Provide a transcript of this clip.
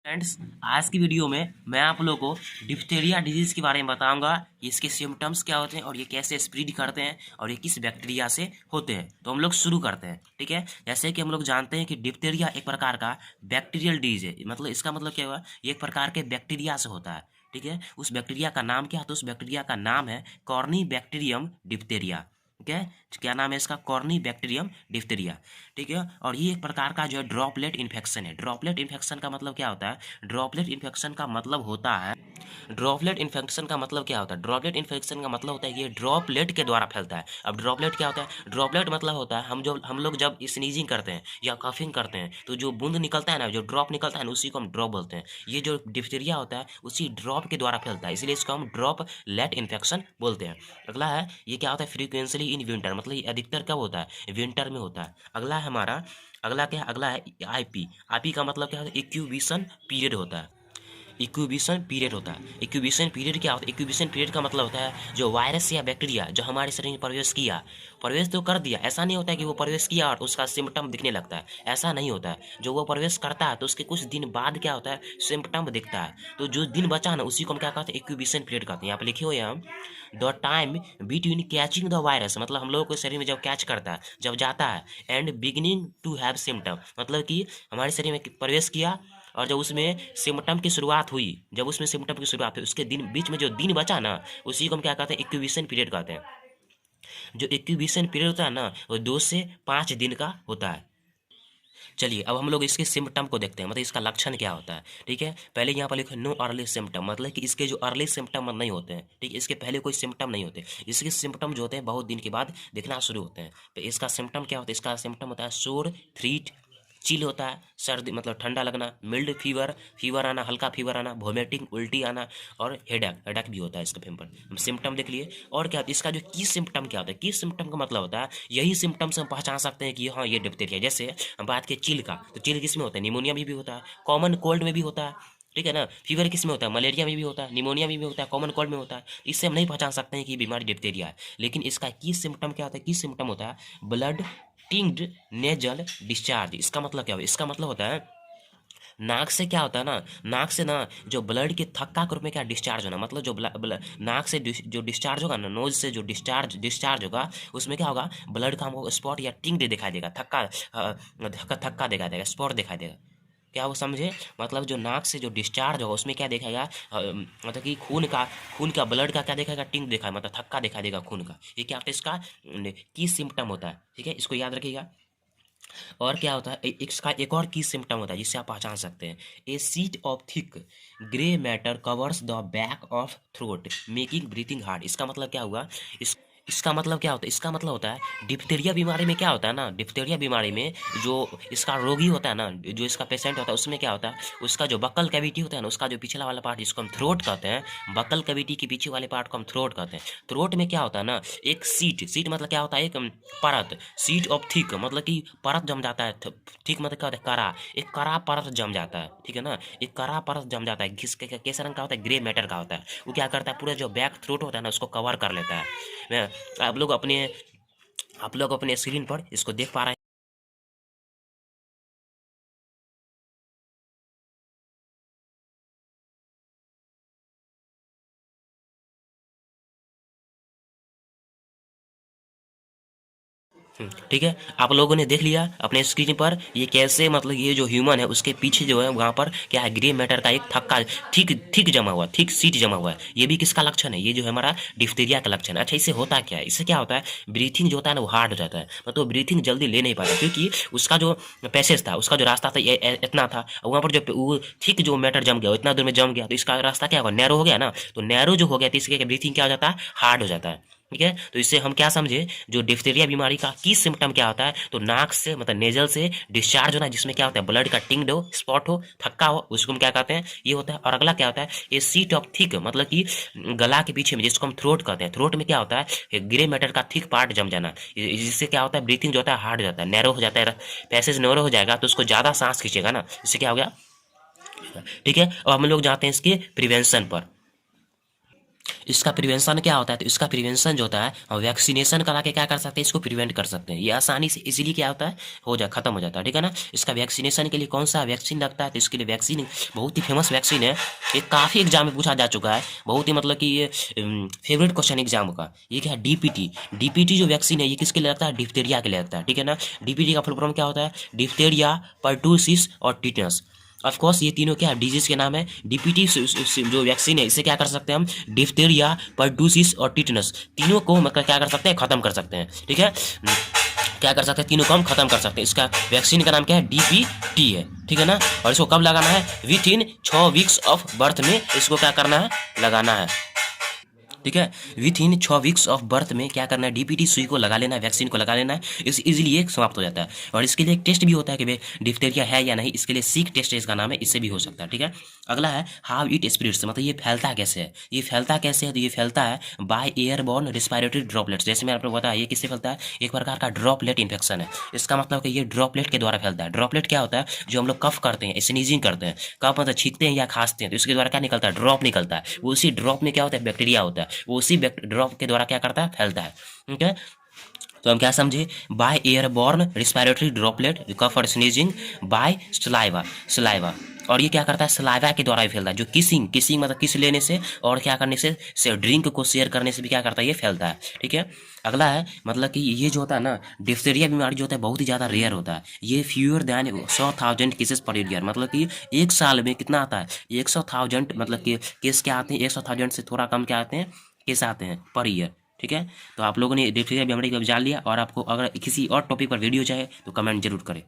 Friends, आज की video में मैं आप लोगों को डिप्थीरिया डिजीज़ के बारे में बताऊंगा कि इसके सिम्टम्स क्या होते हैं और ये कैसे स्प्रेड करते हैं और ये किस बैक्टीरिया से होते हैं। तो हम लोग शुरू करते हैं। ठीक है, जैसे कि हम लोग जानते हैं कि डिप्थीरिया एक प्रकार का बैक्टीरियल डिजीज है। मतलब इसका मतलब क्या हुआ, ये एक प्रकार के बैक्टीरिया से होता है। ठीक है, उस बैक्टीरिया का नाम क्या है? तो उस बैक्टीरिया का नाम है कॉर्नी बैक्टीरियम डिप्थीरिया। ठीक है, क्या नाम है इसका? Corny bacterium diphtheria. ठीक है, और ये एक प्रकार का जो है ड्रॉपलेट इन्फेक्शन है। ड्रॉपलेट इन्फेक्शन का मतलब क्या होता है? ड्रॉपलेट इन्फेक्शन का मतलब होता है ड्रॉपलेट इन्फेक्शन का मतलब क्या होता है? ड्रॉपलेट इन्फेक्शन का मतलब होता है कि ये ड्रॉपलेट के द्वारा फैलता है। अब ड्रॉपलेट क्या होता है? ड्रॉपलेट मतलब होता है हम लोग जब स्नीजिंग करते हैं या कफिंग करते हैं तो जो बूंद निकलता है ना, जो ड्रॉप निकलता है ना, उसी को हम ड्रॉप बोलते हैं। ये जो डिप्थीरिया होता है उसी ड्रॉप के द्वारा फैलता है, इसलिए इसको हम ड्रॉप लेट इन्फेक्शन बोलते हैं। अगला है, ये क्या होता है? फ्रीक्वेंसली इन विंटर, मतलब ये अधिकतर कब होता है? विंटर में होता है। अगला है हमारा, अगला क्या है? अगला है आईपी। आईपी का मतलब क्या होता है? इक्यूबिशन पीरियड होता है। इक्यूबिशन पीरियड होता है। इक्यूबिशन पीरियड क्या होता है? इक्यूबिशन पीरियड का मतलब होता है जो वायरस या बैक्टीरिया जो हमारे शरीर में प्रवेश किया, प्रवेश तो कर दिया, ऐसा नहीं होता है कि वो प्रवेश किया और उसका सिम्टम दिखने लगता है, ऐसा नहीं होता है। जो वो प्रवेश करता है तो उसके कुछ दिन बाद क्या होता है? सिम्टम दिखता है। तो जो दिन बचा ना, उसी को हम क्या कहते हैं? इक्यूबिशन पीरियड कहते हैं। यहाँ पे लिखे हुए हैं हम, the time between catching the virus, मतलब हम लोगों को शरीर में जब कैच करता है, जब जाता है, and beginning to have symptom, मतलब कि हमारे शरीर में प्रवेश किया और जब उसमें सिम्टम की शुरुआत हुई, जब उसमें सिम्टम की शुरुआत हुई, उसके दिन बीच में जो दिन बचा ना, उसी को हम क्या कहते हैं? इक्यूबिशन पीरियड कहते हैं। जो इक्यूबिशन पीरियड होता है ना, वो 2 से 5 दिन का होता है। चलिए अब हम लोग इसके सिम्टम को देखते हैं, मतलब इसका लक्षण क्या होता है। ठीक है, पहले यहाँ पर लिखो नो अर्ली सिम्टम, मतलब कि इसके जो अर्ली सिम्टम नहीं होते हैं। ठीक है, इसके पहले कोई सिम्टम नहीं होते। इसके सिम्टम जो होते हैं बहुत दिन के बाद दिखना शुरू होते हैं। तो इसका सिम्टम क्या होता है? इसका सिम्टम होता है सोर थ्रीट, चिल होता है, सर्दी मतलब ठंडा लगना, मिल्ड फीवर, फीवर आना, हल्का फीवर आना, वोमिटिंग उल्टी आना, और हेडेक, हेडेक भी होता है इसका सिम्पल। हम सिम्टम देख लिए। और क्या इसका जो की सिम्टम क्या होता है? की सिम्टम का मतलब होता है यही सिम्टम से हम पहचान सकते हैं कि हाँ ये डिप्थीरिया। जैसे हम बात करें चिल का, तो चिल किस में होता है? निमोनिया में भी होता है, कॉमन कोल्ड में भी होता है। ठीक है ना, फीवर किस में होता है? मलेरिया में भी होता है, निमोनिया में भी होता है, कॉमन कोल्ड में होता है। इससे हम नहीं पहचान सकते हैं कि बीमारी डिप्थीरिया है। लेकिन इसका की सिम्टम क्या होता है? की सिम्टम होता है ब्लड टिंग्ड नेजल डिस्चार्ज। इसका मतलब क्या होता है? इसका मतलब होता है नाक से क्या होता है ना, नाक से ना जो ब्लड के थक्का के रूप में क्या डिस्चार्ज होना, मतलब जो नाक से जो डिस्चार्ज होगा ना, नोज से जो डिस्चार्ज होगा, उसमें क्या होगा? ब्लड का हमको स्पॉट या टिंग दिखाई देगा, थक्का थक्का दिखाई देगा, स्पॉट दिखाई देगा। क्या वो समझे? मतलब जो नाक से जो डिस्चार्ज होगा उसमें क्या दिखाएगा? मतलब कि खून का ब्लड का क्या दिखाएगा? टिंग दिखाएगा, मतलब थक्का दिखाई देगा खून का। ये क्या होता है? इसका की सिम्टम होता है। ठीक है, इसको याद रखिएगा। और क्या होता है? इसका एक और की सिम्टम होता है जिससे आप पहचान सकते हैं। A seat of thick grey matter covers the back of throat making breathing hard. इसका मतलब क्या हुआ? इसका मतलब क्या होता है? इसका मतलब होता है डिप्थीरिया बीमारी में क्या होता है ना, डिप्थीरिया बीमारी में जो इसका रोगी होता है ना, जो इसका पेशेंट होता है, उसमें क्या होता है? उसका जो बक्कल कैविटी होता है ना, उसका जो पिछला वाला पार्ट जिसको हम थ्रोट कहते हैं, बक्कल कैविटी के पीछे वाले पार्ट को हम थ्रोट कहते हैं। थ्रोट में क्या होता है ना, एक सीट मतलब क्या होता है? एक परत, सीट ऑफ थिक मतलब कि परत जम जाता है। थिक मतलब क्या होता है? करा, एक करा परत जम जाता है। ठीक है ना, एक करा परत जम जाता है। कैसे रंग का होता है? ग्रे मैटर का होता है। वो क्या करता है? पूरा जो बैक थ्रोट होता है ना, उसको कवर कर लेता है। आप लोग अपने स्क्रीन पर इसको देख पा रहे हैं। ठीक है, आप लोगों ने देख लिया अपने स्क्रीन पर ये कैसे, मतलब ये जो ह्यूमन है उसके पीछे जो है वहाँ पर क्या है? ग्रे मैटर का एक थक्का, थिक थिक जमा हुआ, थिक सीट जमा हुआ है। ये भी किसका लक्षण है? ये जो है हमारा डिप्थीरिया का लक्षण है। अच्छा, इससे होता क्या है? इससे क्या होता है? ब्रीथिंग जो होता है ना वो हार्ड हो जाता है, मतलब ब्रीथिंग जल्दी ले नहीं पाता, क्योंकि उसका जो पैसेज था, उसका जो रास्ता था ये इतना था, और वहाँ पर जो वो थिक जो मैटर जम गया, इतना दूर में जम गया, तो इसका रास्ता क्या होगा? नैरो हो गया ना, तो नैरो जो हो गया तो इसके ब्रीथिंग क्या हो जाता है? हार्ड हो जाता है। ठीक है, तो इससे हम क्या समझे? जो डिप्थीरिया बीमारी का की सिम्टम क्या होता है? तो नाक से मतलब नेजल से डिस्चार्ज होना, जिसमें क्या होता है? ब्लड का टिंग हो, स्पॉट हो, थक्का हो, उसको हम क्या कहते हैं? ये होता है। और अगला क्या होता है? ये सीट ऑफ थिक, मतलब कि गला के पीछे में, जिसको हम थ्रोट कहते हैं। थ्रोट में क्या होता है? ग्रे मैटर का थिक पार्ट जम जाना, जिससे क्या होता है? ब्रीथिंग जो होता है हार्ड हो जाता है, नैरो हो जाता है। पैसेज नैरो हो जाएगा तो उसको ज़्यादा सांस खींचेगा ना, इससे क्या हो गया? ठीक है, और हम लोग जाते हैं इसके प्रिवेंशन पर। इसका प्रिवेंशन क्या होता है, तो इसका प्रिवेंशन जो होता है हम वैक्सीनेशन करा के क्या कर सकते हैं, इसको प्रिवेंट कर सकते हैं। ये आसानी से इजीली क्या होता है, खत्म हो जाता है, ठीक है ना। इसका वैक्सीनेशन के लिए कौन सा वैक्सीन लगता है, तो इसके लिए वैक्सीन बहुत ही फेमस वैक्सीन है, ये काफ़ी एग्जाम में पूछा जा चुका है, बहुत ही मतलब कि ये फेवरेट क्वेश्चन एग्जाम का। ये क्या है, डीपीटी। डीपीटी जो वैक्सीन है ये किसके लिए लगता है, डिप्थेरिया के लिए लगता है, ठीक है ना। डीपीटी का फुल फॉर्म क्या होता है, डिप्थेरिया, पर्टूसिस और टिटनस। ऑफ कोर्स ये तीनों क्या डिजीज के नाम है। डीपीटी जो वैक्सीन है इससे क्या कर सकते हैं हम, डिप्थेरिया, पर्टूसिस और टिटनस तीनों को मतलब क्या कर सकते हैं, खत्म कर सकते हैं, ठीक है। क्या कर सकते हैं, तीनों को हम खत्म कर सकते हैं। इसका वैक्सीन का नाम क्या है, डीपीटी है, ठीक है ना। और इसको कब लगाना है, with in 6 weeks of birth में इसको क्या करना है, लगाना है, ठीक है। With in 6 weeks of birth में क्या करना है, डीपीटी सुई को लगा लेना है, वैक्सीन को लगा लेना है, इस इजीली ये समाप्त हो जाता है। और इसके लिए एक टेस्ट भी होता है कि भाई डिप्थेरिया है या नहीं, इसके लिए सीक टेस्ट इसका नाम है, इससे भी हो सकता है, ठीक है। अगला है हाउ इट स्प्रेड्स, मतलब ये फैलता कैसे है। ये फैलता कैसे है, तो ये फैलता है बाय एयरबॉर्न रिस्पिरेटरी ड्रॉपलेट्स। जैसे मैंने आपको बताया ये किससे फैलता है, एक प्रकार का ड्रॉपलेट इन्फेक्शन है। इसका मतलब कि ये ड्रॉपलेट के द्वारा फैलता है। ड्रॉपलेट क्या होता है, जो हम लोग कफ करते हैं, स्नीजिंग करते हैं, कफ मतलब छींकते हैं या खांसते हैं, तो इसके द्वारा क्या निकलता है, ड्रॉप निकलता है। वो उसी ड्रॉप में क्या होता है, बैक्टीरिया होता है, वो उसी ड्रॉप के द्वारा क्या करता है, फैलता है, ठीक है। तो हम क्या समझे, बाय एयरबॉर्न रिस्पिरेटरी ड्रॉपलेट कफ और स्नीजिंग बाय सलाइवा। और ये क्या करता है, सलाइवा के द्वारा भी फैलता है। जो किसिंग मतलब किस लेने से और क्या करने से ड्रिंक को शेयर करने से भी क्या करता है, ये फैलता है, ठीक है। अगला है मतलब कि ये जो होता है ना, डिप्थेरिया बीमारी जो होता है बहुत ही ज़्यादा रेयर होता है। ये fewer than 100,000 cases per year, मतलब कि एक साल में कितना आता है, 100,000 मतलब कि केस क्या आते हैं, 100,000 से थोड़ा कम क्या आते हैं, केस आते हैं पर ईयर, ठीक है। तो आप लोगों ने डिप्थेरिया बीमारी को जान लिया। और आपको अगर किसी और टॉपिक पर वीडियो चाहे तो कमेंट जरूर करें।